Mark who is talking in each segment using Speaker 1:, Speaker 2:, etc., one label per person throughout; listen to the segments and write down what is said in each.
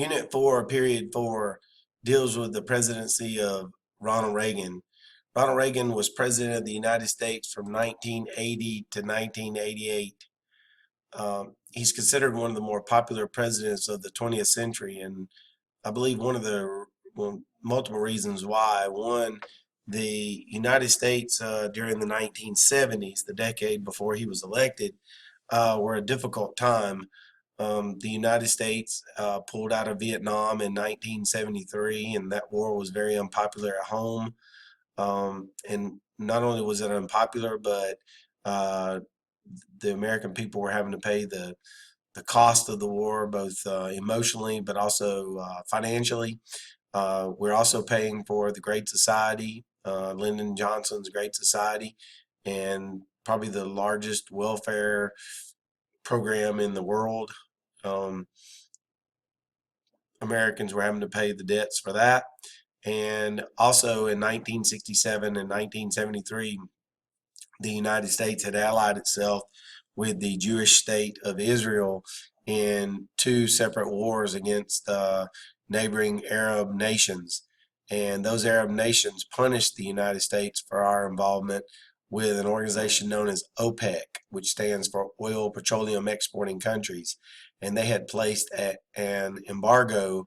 Speaker 1: Unit 4, Period 4, deals with the presidency of Ronald Reagan. Ronald Reagan was president of the United States from 1980 to 1988. He's considered one of the more popular presidents of the 20th century, and I believe one of the multiple reasons why. One, the United States during the 1970s, the decade before he was elected, were a difficult time. The United States pulled out of Vietnam in 1973, and that war was very unpopular at home. And not only was it unpopular, but uh, the American people were having to pay the cost of the war, both emotionally but also financially. We're also paying for the Great Society, Lyndon Johnson's Great Society, and probably the largest welfare program in the world. Um, Americans were having to pay the debts for that. And also in 1967 and 1973, the United States had allied itself with the Jewish state of Israel in two separate wars against neighboring Arab nations. And those Arab nations punished the United States for our involvement with an organization known as OPEC, which stands for Oil Petroleum Exporting Countries. And they had placed an embargo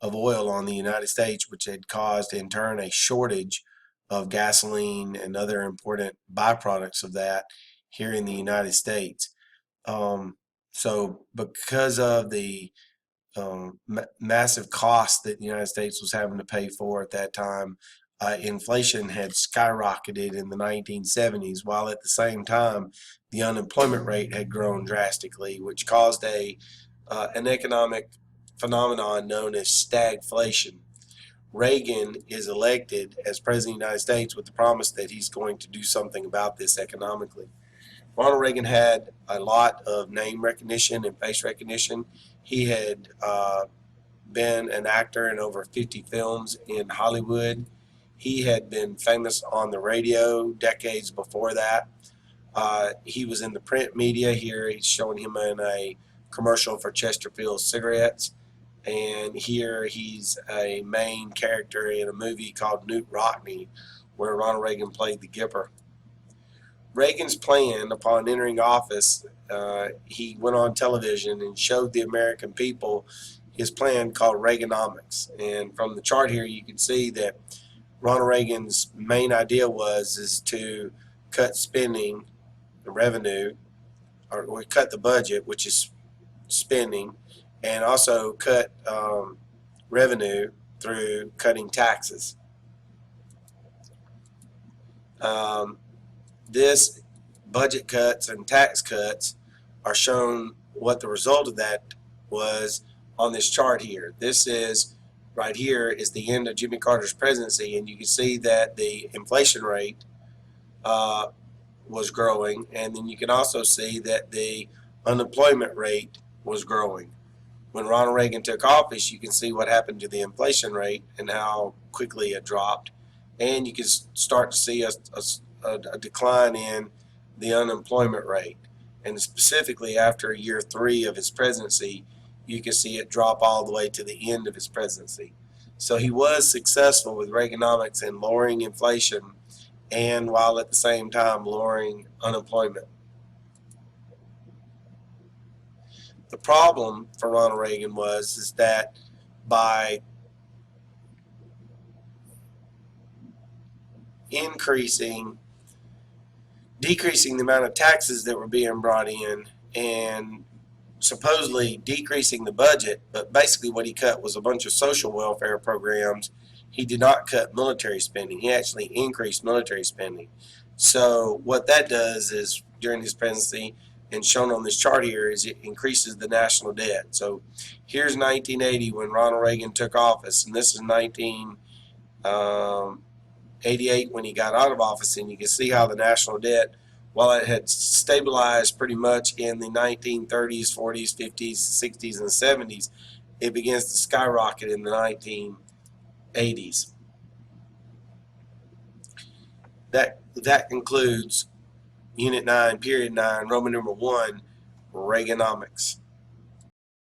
Speaker 1: of oil on the United States, which had caused in turn a shortage of gasoline and other important byproducts of that here in the United States. So because of the massive cost that the United States was having to pay for at that time, inflation had skyrocketed in the 1970s, while at the same time the unemployment rate had grown drastically, which caused an economic phenomenon known as stagflation. Reagan is elected as president of the United States with the promise that he's going to do something about this economically. Ronald Reagan had a lot of name recognition and face recognition. He had been an actor in over 50 films in Hollywood. He had been famous on the radio decades before that. He was in the print media. Here he's showing him in a commercial for Chesterfield cigarettes. And here he's a main character in a movie called Newt Rockney, where Ronald Reagan played the Gipper. Reagan's plan upon entering office, he went on television and showed the American people his plan called Reaganomics. And from the chart here, you can see that Ronald Reagan's main idea is to cut spending, the revenue, or cut the budget, which is spending, and also cut revenue through cutting taxes. This budget cuts and tax cuts are shown what the result of that was on this chart here. This is right here is the end of Jimmy Carter's presidency, and you can see that the inflation rate was growing, and then you can also see that the unemployment rate was growing. When Ronald Reagan took office, you can see what happened to the inflation rate and how quickly it dropped, and you can start to see a decline in the unemployment rate. And specifically after year 3 of his presidency, you can see it drop all the way to the end of his presidency. So he was successful with Reaganomics in lowering inflation, and while at the same time lowering unemployment. The problem for Ronald Reagan is that by decreasing the amount of taxes that were being brought in and supposedly decreasing the budget, but basically what he cut was a bunch of social welfare programs. He did not cut military spending. He actually increased military spending. So what that does is during his presidency, and shown on this chart here, is it increases the national debt. So here's 1980 when Ronald Reagan took office, and this is 1988 when he got out of office, and you can see how the national debt, while it had stabilized pretty much in the 1930s, 40s, 50s, 60s, and 70s, it begins to skyrocket in the 1980s. That concludes Unit 9, Period 9, Roman numeral 1, Reaganomics.